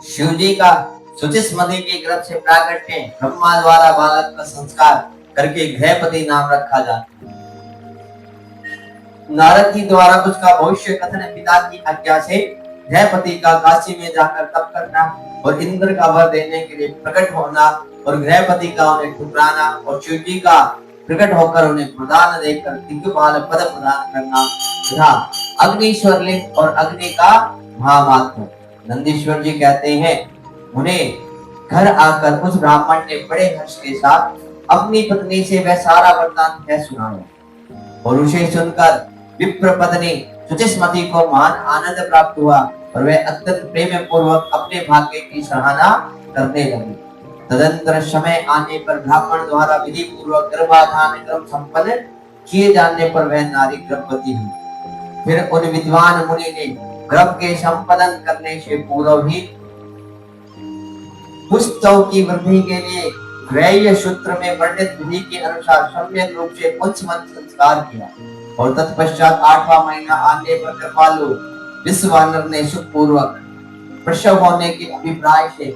शिव जी का सुचिस्मति के गर्भ से प्राकट्य ब्रह्मा द्वारा बालक का संस्कार करके गृहपति नाम रखा जाता है। नारद जी द्वारा उसका भविष्य कथन पिता की आज्ञा से गृहपति का काशी में जाकर तप करना और इंद्र का वर देने के लिए प्रकट होना और गृहपति का उन्हें ठुकराना और शिव जी का प्रकट होकर उन्हें प्रदान देकर दिग्पाल पद प्रदान करना तथा अग्निश्वर लिंग और अग्नि का महामात्म। नंदीश्वर जी कहते हैं, उन्हें घर आकर उस ब्राह्मण ने बड़े हर्ष के साथ अपनी पत्नी से वह सारा वृत्तांत कह सुनाया और उसे सुनकर विप्र पत्नी सुचिस्मति को महान आनंद प्राप्त हुआ और वह अत्यंत प्रेम पूर्वक अपने भाग्य की सराहना करने लगी। तदंतर समय आने पर ब्राह्मण द्वारा विधि पूर्वक गर्भाधान क्रम संपन्न किए जाने पर वह नारी गर्भवती हुई। फिर उन विद्वान मुनि ने गर्भ के संपादन करने से पूर्व ही पुस्तव की वृद्धि के लिए ग्रह्य सूत्र में वर्णित विधि के अनुसार सम्यक रूप से पंचमंत संस्कार किया और तत्पश्चात 8वां महीना आने पर कृपालु विश्वानर ने सुखपूर्वक प्रसव होने के अभिप्राय से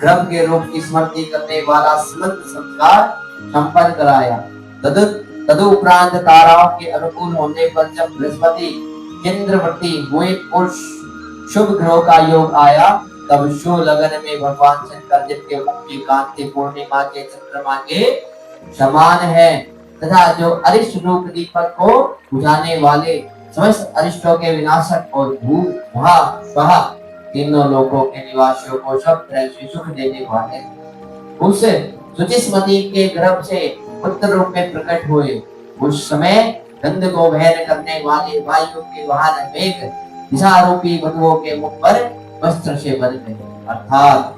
गर्भ के रूप की स्मृति करने वाला समंत संस्कार संपन्न कराया। तदुपरांत ताराओं के अनुकूल होने पर जब बृहस्पति चंद्रवर्ती हुए और शुभ ग्रह का योग आया तब शुभ लगन में भगवान शंकर जिनके मुख की कांति पूर्णिमा के चंद्रमा के समान है तथा जो अरिष्ट रूप दीपक को बुझाने वाले समस्त अरिष्टों के विनाशक और भू भा स्वाहा तीनों लोकों के निवासियों को सब तरह से सुख देने वाले उस सुचिस्मति के गर्भ से पुत्र रूप में प्रकट हुए। उस समय गंध को वहन करने वाले वायु के वाहन मेघ दिशारूपी बंधुओं के मुख पर वस्त्र से बन गए अर्थात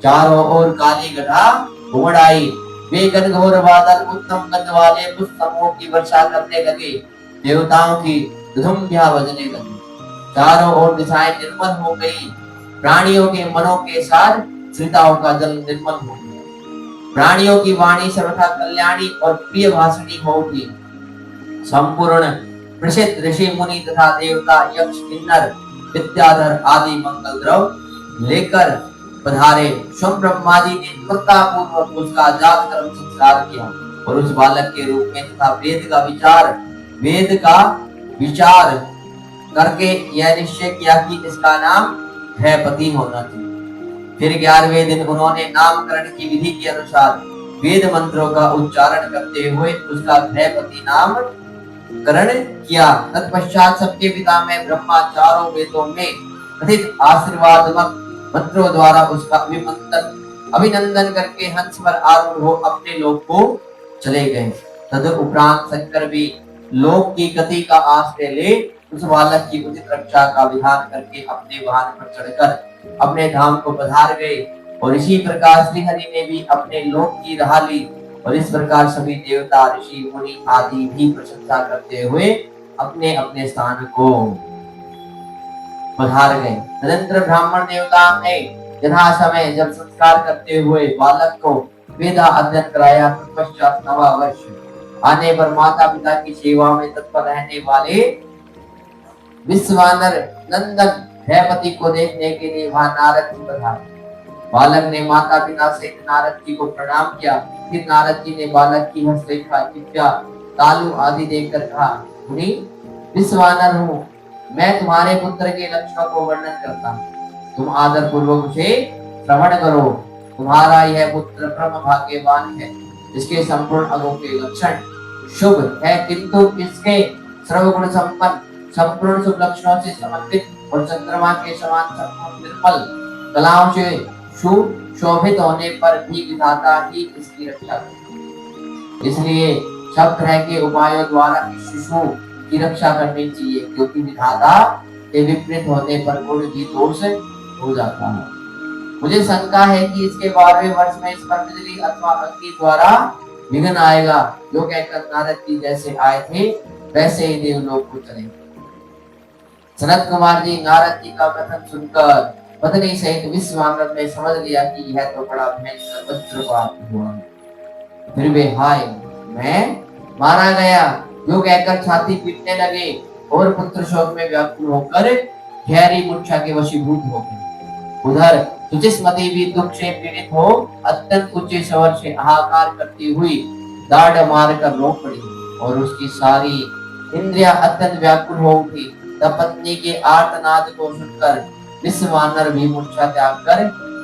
चारों ओर काली गधा उमड़ आई। वे घनघोर बादल उत्तम गंध वाले पुष्पों की वर्षा करने लगे। देवताओं की धुमधिया बजने लगी। चारों ओर दिशाएं निर्मल हो गई। प्राणियों के मनों के साथ श्रिताओं का जल निर्मल हो गया। प्राणियों की वाणी सर्वथा कल्याणी और प्रिय भाषणी हो उठी। संपूर्ण प्रसिद्ध ऋषि मुनि तथा देवता यक्ष किन्नर विद्याधर आदि मंगल द्रव लेकर पधारे। स्वयं ब्रह्मा जी ने कृपापूर्वक उसका जात कर्म संस्कार किया और उस बालक के रूप में तथा वेद का विचार करके यह निश्चय किया कि इसका नाम गृहपति होना चाहिए। फिर 11वें दिन उन्होंने नामकरण की विधि के अनुसार वेद मंत्रों का उच्चारण करते हुए उसका गृहपति नाम करण किया। तत्पश्चात सबके पिता में ब्रह्मा चारों वेदों में कथित आशीर्वादमक मंत्रों द्वारा उसका अभिनंदन करके हंस पर आरूढ़ हो अपने लोक को चले गए। तद उपरांत शंकर भी लोक की गति का आश्रय ले उस बालक की उचित रक्षा का विधान करके अपने वाहन पर चढ़कर अपने धाम को पधार गए और इसी प्रकार श्री हरि ने भी अपने लोक की राह ली और इस प्रकार सभी देवता ऋषि मुनि आदि भी प्रशंसा करते हुए अपने अपने स्थान को पधार गए। तदंतर ब्राह्मण देवता ने यथा समय जब संस्कार करते हुए बालक को वेदा अध्ययन कराया। तत्पश्चात 9वां वर्ष आने पर माता पिता की सेवा में तत्पर रहने वाले विश्वानर नंदन गृहपति को देखने के लिए वहां नारद जी पधारे। बालक ने माता पिता से नारद जी को प्रणाम किया। फिर नारद जी ने बालक की हस्तरेखा विद्या तालु आदि देखकर कहा, मुनि विश्वानर हूँ, मैं तुम्हारे पुत्र के लक्षणों को वर्णन करता हूँ। तुम आदर पूर्वक उसे श्रवण करो। तुम्हारा यह पुत्र परम भाग्यवान है। इसके संपूर्ण अंगों के लक्षण शुभ है किंतु इसके सर्वगुण संपन्न संपूर्ण शुभ लक्षणों से समन्वित और चंद्रमा के समान संपूर्ण निर्मल कलाओं से सुशोभित होने पर भी विधाता ही इसकी रक्षा करे। इसलिए सब तरह के उपायों द्वारा इस शिशु की रक्षा करनी चाहिए क्योंकि विधाता के विपरीत होने पर गुण भी दोष हो जाता है। मुझे शंका है कि इसके 12वें वर्ष में इस पर बिजली अथवा अग्नि द्वारा विघ्न आएगा। जो कहकर नारद जी जैसे आए थे वैसे ही देवलोक को चले। सनत कुमार जी नारद जी का कथन सुनकर पत्नी सहित विश्वामित्र ने समझ लिया कि यह तो बड़ा भयंकर वज्रपात हुआ। फिर वे हाय मैं मारा गया जो कहकर छाती पीटने लगे और पुत्र शोक में व्याकुल होकर गहरी मूर्छा के वशीभूत हो गए। उधर सुचिस्मती भी दुख से पीड़ित हो अत्यंत ऊंचे स्वर से हाहाकार करती हुई दाढ़ मार कर रो पड़ी और उसकी सारी इंद्रियां अत्यंत व्याकुल हो उठी। तब पत्नी के आर्तनाद को सुनकर विश्वानर भी मूर्छा त्याग कर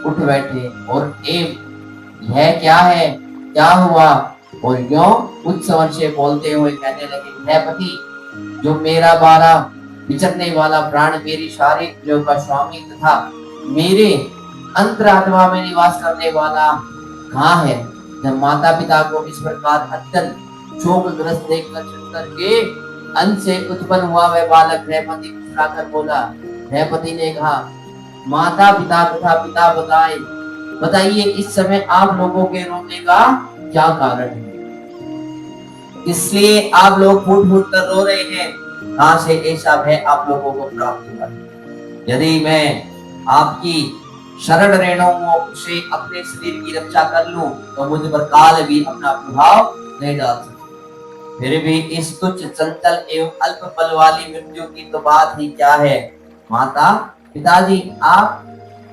उठ बैठे और यह क्या है, क्या हुआ, और क्यों उच्च स्वर से बोलते हुए कहने लगे, है पति, जो मेरा बारा विचरने वाला प्राण, मेरी सारी इंद्रियों का स्वामी तथा मेरे अंतरात्मा में निवास करने वाला कहाँ है। जब माता पिता को इस प्रकार अत्यंत शोकग्रस्त देखकर शंकर के अंत से उत्पन्न हुआ वह बालक रैपति मुस्कुराकर बोला। रैपति ने कहा, माता पिता तथा पिता बताइए इस समय आप लोगों के रोने का क्या कारण है, इसलिए आप लोग फूट फूट कर रो रहे हैं, कहां से ऐसा भय आप लोगों को प्राप्त हुआ। यदि मैं आपकी शरण रेणुओं से अपने शरीर की रक्षा कर लूं तो मुझ पर काल भी अपना प्रभाव नहीं डाल सकता। फिर भी इस तुच्छ चंचल एवं अल्प बल वाली मृत्यु की तो बात ही क्या है। माता पिताजी, आप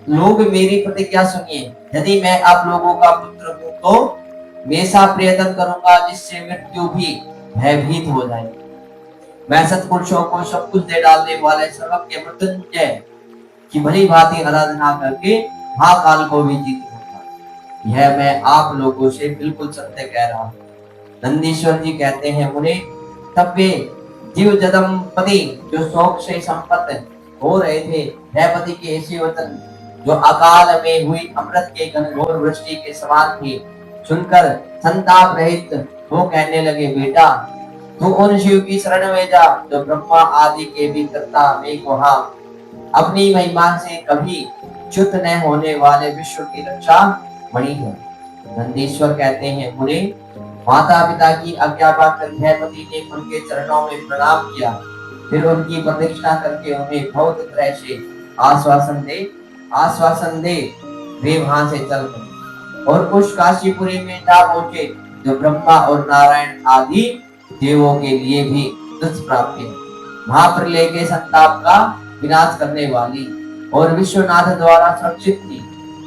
लोग मेरी प्रतिज्ञा सुनिए। यदि मैं आप लोगों का पुत्र हूं तो मैं ऐसा प्रयत्न करूंगा जिससे मृत्यु भी भयभीत हो जाए। मैं सत्पुरुषों को सब कुछ दे डालने वाले सर्वज्ञ मृत्युंजय की भली भांति आराधना करके महाकाल को भी जीत लूंगा। यह मैं आप लोगों से बिल्कुल सत्य कह रहा हूँ। नंदीश्वर जी कहते हैं, मुने, तब वे जीव जदम्पति जो शोक से संपन्न हो रहे थे, रैपति के ऐसे वचन जो अकाल में हुई अमृत के घनघोर वृष्टि के समान थे, सुनकर संताप रहित वो कहने लगे, बेटा, तू उन शिव की शरण में जा जो ब्रह्मा आदि के भी कर्ता में वहां अपनी महिमा से कभी च्युत न होने वाले विश्व की रक्षा बड़ी है। नंदीश्वर कहते हैं, मुने, माता पिता की आज्ञा पाकर रैपति ने उनके चरणों में प्रणाम किया। फिर उनकी प्रदक्षिणा करके उन्हें बहुत तरह से आश्वासन दे वे वहां से चल गए और उस काशीपुरी में जा पहुंचे जो ब्रह्मा और नारायण आदि देवों के लिए भी दुष्प्राप्य है। महाप्रलय के संताप का विनाश करने वाली और विश्वनाथ द्वारा सुरक्षित थी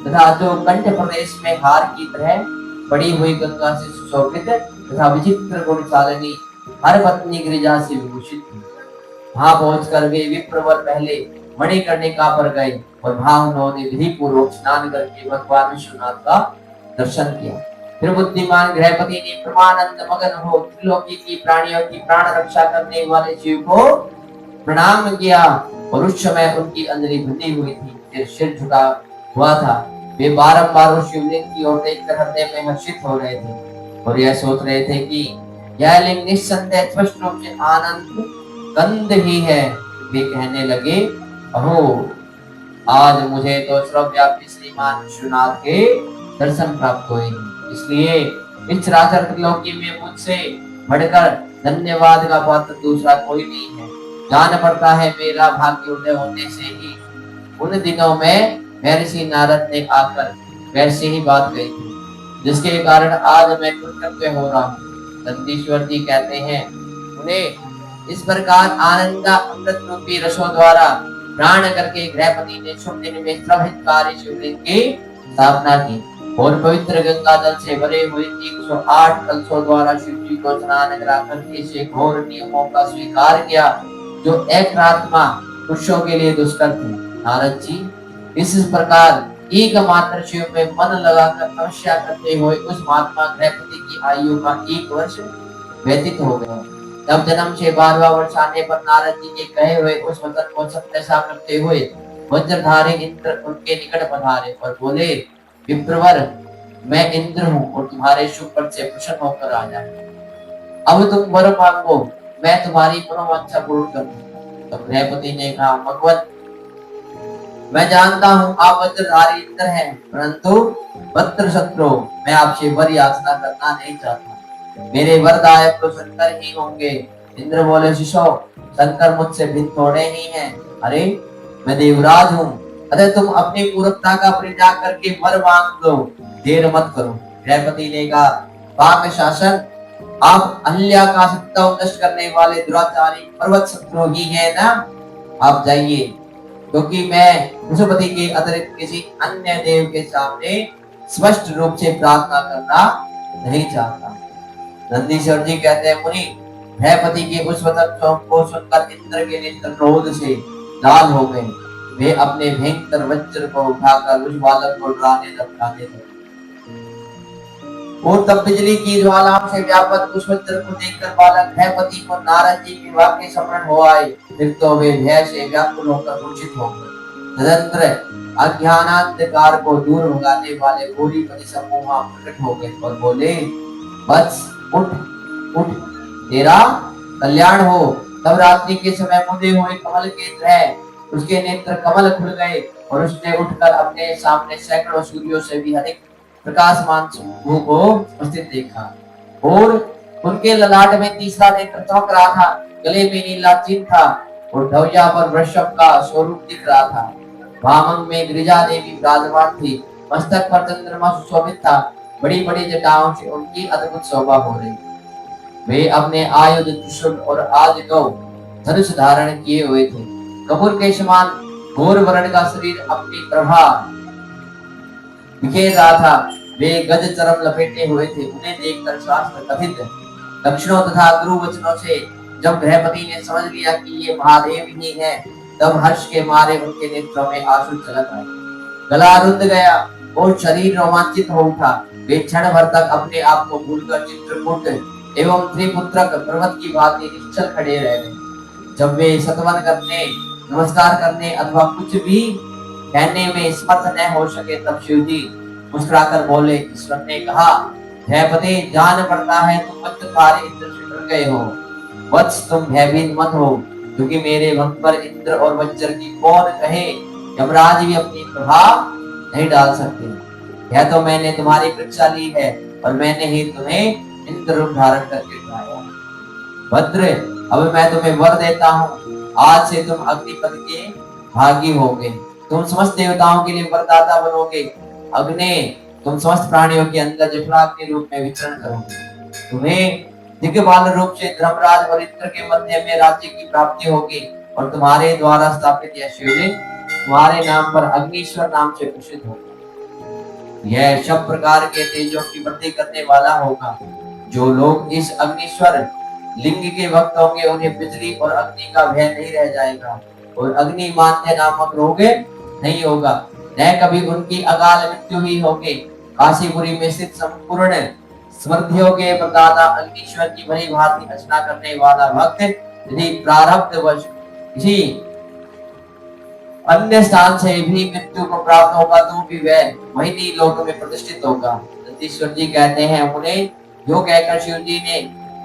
तथा जो कंठ प्रदेश में हार की तरह पड़ी हुई गंगा से सुशोभित तथा विचित्र गुणशालिनी हर पत्नी गिरिजा से विभूषित थी। वहां पहुंचकर वे विप्रवर पहले मणिकर्णिका पर गए और वहां उन्होंने विधि पूर्वक स्नान करके भगवान विश्वनाथ का दर्शन किया। फिर बुद्धिमान गृहपति ने परमानंद मगन हो त्रिलोकी की प्राणियों की प्राण रक्षा करने वाले शिव को प्रणाम किया और उस समय उनकी अंजलि बंधी हुई थी, फिर सिर झुका हुआ था। वे बारंबार उस शिवलिंग की ओर देखकर हृदय में हर्षित हो रहे थे और यह सोच रहे थे कि यह लिंग निस्संदेह स्पष्ट रूप से आनंद कंद ही है। वे कहने लगे, अहो, आज मुझे तो सर्वव्यापी श्रीमान विश्वनाथ के दर्शन प्राप्त हुए, इसलिए इस चराचर त्रिलोकी में मुझसे बढ़कर धन्यवाद का पात्र दूसरा कोई नहीं है। जान पड़ता है मेरा भाग्य उदय होने से ही उन दिनों में महर्षि नारद ने आकर वैसे ही बात कही थी, जिसके कारण आज मैं कृतज्ञ हो रहा हूँ। नंदीश्वर जी कहते हैं, उन्हें इस प्रकार आनंद अमृत रूपी रसों द्वारा प्राण करके गृहपति ने शुभ दिन में सर्वहितकारी शिवलिंग की स्थापना की और पवित्र गंगा जल से भरे हुए 108 कलशों द्वारा शिव जी को स्नान कराकर ऐसे घोर नियमों का स्वीकार किया जो एक आत्मा पुरुषों के लिए दुष्कर थे। नारद जी, इस प्रकार एकमात्र शिव में मन लगाकर तपस्या करते हुए उस महात्मा गृहपति की आयु का 1 वर्ष व्यतीत हो गया। तब जन्म से 12वां वर्ष आने पर नारद जी के कहे हुए उस वचन को सत्य करते हुए वज्रधारी इंद्र उनके निकट पधारे और बोले, विप्रवर, मैं इंद्र हूँ और तुम्हारे शुभ पद से प्रसन्न होकर आ जाए। अब तुम वर मांगो, मैं तुम्हारी मनोवांछा पूर्ण करूंगा। तब गृहपति ने कहा, भगवत, मैं जानता हूँ आप वज्रधारी इंद्र हैं, परंतु वज्र शत्रु, मैं आपसे वर याचना करना नहीं चाहता। मेरे वरदायक तो शंकर ही होंगे। इंद्र बोले, शिशो, शंकर मुझसे भिन्न थोड़े ही हैं। अरे, मैं देवराज हूँ, अतः तुम अपनी मूर्खता का परित्याग करके वर मांग लो, देर मत करो। गृहपति ने कहा, पाक शासन, आप अहल्या का सत्ता नष्ट करने वाले दुराचारी पर्वत शत्रु ही है ना। आप जाइए, क्योंकि मैं पशुपति के अतिरिक्त किसी अन्य देव के सामने स्पष्ट रूप से प्रार्थना करना नहीं चाहता। नंदीश्वर जी कहते हैं, मुनि भयपति के उस वचन को सुनकर इंद्र के नेत्र क्रोध से लाल हो गए। वे अपने भयंकर वज्र को उठाकर उस बालक को डराने धमकाने लगे। और तब बिजली की ज्वालाओं से व्यापक उस वज्र को देखकर बालक भयपति को नारद जी के वाक्य स्मरण हो आए। फिर तो वे भय से व्याकुल होकर मूर्छित हो गए। तदंतर अज्ञानांधकार को दूर भगाने वाले भूरीपति समूह प्रकट हो गए और बोले, वत्स उठ उठ, तेरा कल्याण हो। तब रात्रि के समय मुदे हुए कमल के तरह उसके नेत्र कमल खुल गए और उसने उठकर अपने सामने सैकड़ों सूर्यों से भी अधिक प्रकाशमान समूह को उपस्थित देखा और उनके ललाट में तीसरा नेत्र चमक रहा था। गले में नीला चिन्ह था और ध्वजा पर वृषभ का स्वरूप दिख रहा था। वामंग में गिरिजा देवी विराजमान थी। मस्तक पर चंद्रमा सुशोभित था। बड़ी बड़ी जटाओं से उनकी अद्भुत शोभा हो रही। वे अपने आयुध त्रिशूल और आदिगौ धनुष धारण किए हुए थे। कपूर के समान घोर वर्ण का शरीर अपनी प्रभा बिखेर रहा था। वे गज चरम लपेटे हुए थे। उन्हें देखकर शास्त्र कथित लक्षणों तथा गुरु वचनों से जब गृहपति ने समझ लिया कि ये महादेव ही है, तब हर्ष के मारे उनके नेत्रों में आंसू छलक आए। गला रुंध गया और शरीर रोमांचित हो उठा। वे क्षण भर तक अपने आप को भूलकर चित्रकूट एवं त्रिपुत्रक पर्वत की भांति निश्चल खड़े रह गए। जब वे सतवन करने, नमस्कार करने अथवा कुछ भी कहने में समर्थ न हो सके, तब शिव जी मुस्कुराकर बोले। ईश्वर ने कहा, भयपति जान पड़ता है तुम मत्स्यधारी इंद्र से डर गए हो। वत्स तुम भयभीत मत हो, क्योंकि मेरे भक्त पर इंद्र और वज्र की कौन कहे, यमराज भी अपनी प्रभाव नहीं डाल सकते। यह तो मैंने तुम्हारी परीक्षा ली है और मैंने ही तुम्हें इंद्र रूप धारण करके उठाया। भद्र, अब मैं तुम्हें वर देता हूँ, आज से तुम अग्निपथ के भागी होगे। तुम समस्त देवताओं के लिए वरदाता बनोगे। अग्नि, तुम समस्त प्राणियों के अंदर जठराग्नि रूप में विचरण करोगे। तुम्हें दिग्बाल रूप से धर्मराज और इंद्र के मध्य में राज्य की प्राप्ति होगी और तुम्हारे द्वारा स्थापित यह शिवलिंग तुम्हारे नाम पर अग्निश्वर नाम से प्रसिद्ध होगा। यह सब प्रकार के तेजों की वृद्धि करने वाला होगा। जो लोग इस अग्निश्वर लिंग के भक्त होंगे, उन्हें बिजली और अग्नि का भय नहीं रह जाएगा और अग्नि मान्य नामक रोग नहीं होगा, न कभी उनकी अकाल मृत्यु ही होगी। काशीपुरी में स्थित संपूर्ण समृद्धियों के प्रदाता अग्निश्वर की भली भांति अर्चना करने वाला भक्त यदि प्रारब्धवश किसी अन्य स्थान से भी मृत्यु को प्राप्त होगा, तो भी वह वही लोक में प्रतिष्ठित होगा। नंदीश्वर जी कहते हैं, उन्हें जो कहकर शिव जी ने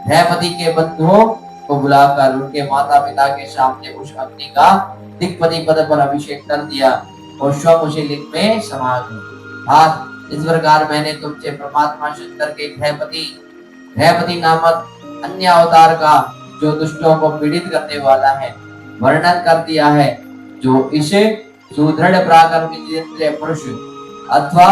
भयपति के बंधुओं को बुलाकर उनके माता पिता के सामने उस अग्नि का दिक्पति पद पर अभिषेक कर दिया और स्वयं उसी लिंग में समा गए। इस प्रकार मैंने तुमसे परमात्मा शंकर के भयपति नामक अन्य अवतार का, जो दुष्टों को पीड़ित करने वाला है, वर्णन कर दिया है। जो इस सुदृढ़ पराक्रमी जितेंद्रिय पुरुष अथवा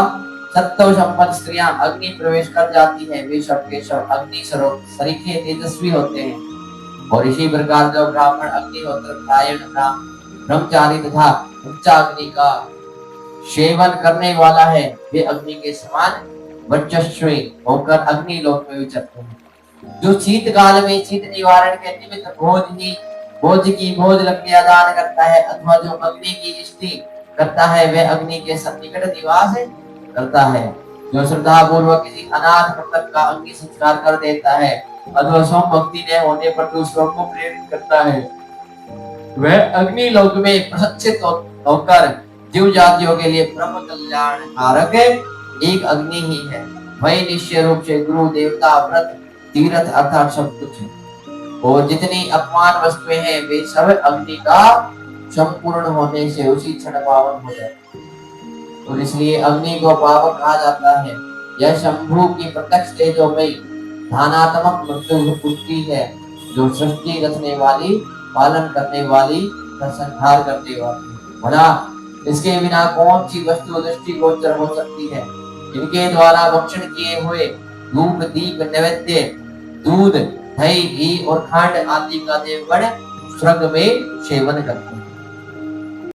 सत्व संपन्न स्त्रियां अग्नि प्रवेश कर जाती है, वे सब के सब अग्नि सरीखे तेजस्वी होते हैं। और इसी प्रकार जो ब्राह्मण अग्निहोत्र, ब्रह्मचारी तथा उच्चाग्नि का सेवन करने वाला है, वे अग्नि के समान वर्चस्वी होकर अग्नि लोक में विचरते हैं। जो शीत काल में शीत निवारण के निमित्त भोज की लकड़ियां दान करता है, अथवा जो अग्नि की स्तुति करता है, वह अग्नि के सन्निकट निवास करता है। जो श्रद्धा पूर्वक किसी अनाथ मृतक का अग्नि संस्कार कर देता है, अथवा स्वयं भक्ति न होने पर दूसरों को प्रेरित करता है, वह अग्नि लोक में प्रशिक्षित होकर जीव जातियों के लिए ब्रह्म कल्याण कारक एक अग्नि ही है। वही निश्चय रूप से गुरु, देवता, व्रत, तीर्थ अर्थात सब कुछ। और जितनी अपमान वस्तुएं हैं, वे सब अग्नि का संपूर्ण होने से उसी क्षण पावन हो जाते। और इसलिए अग्नि को पावन कहा जाता है। यह शंभु की प्रत्यक्ष तेजों में धानात्मक मृत्यु उठती है, जो सृष्टि रचने वाली, पालन करने वाली, संहार करने वाली। भला इसके बिना कौन सी वस्तु दृष्टि गोचर हो सकती है। इनके द्वारा भक्षण किए हुए धूप, दीप, नैवेद्य, दूध, दही, घी और खंड आदि का देवगण स्वर्ग में सेवन करते हैं।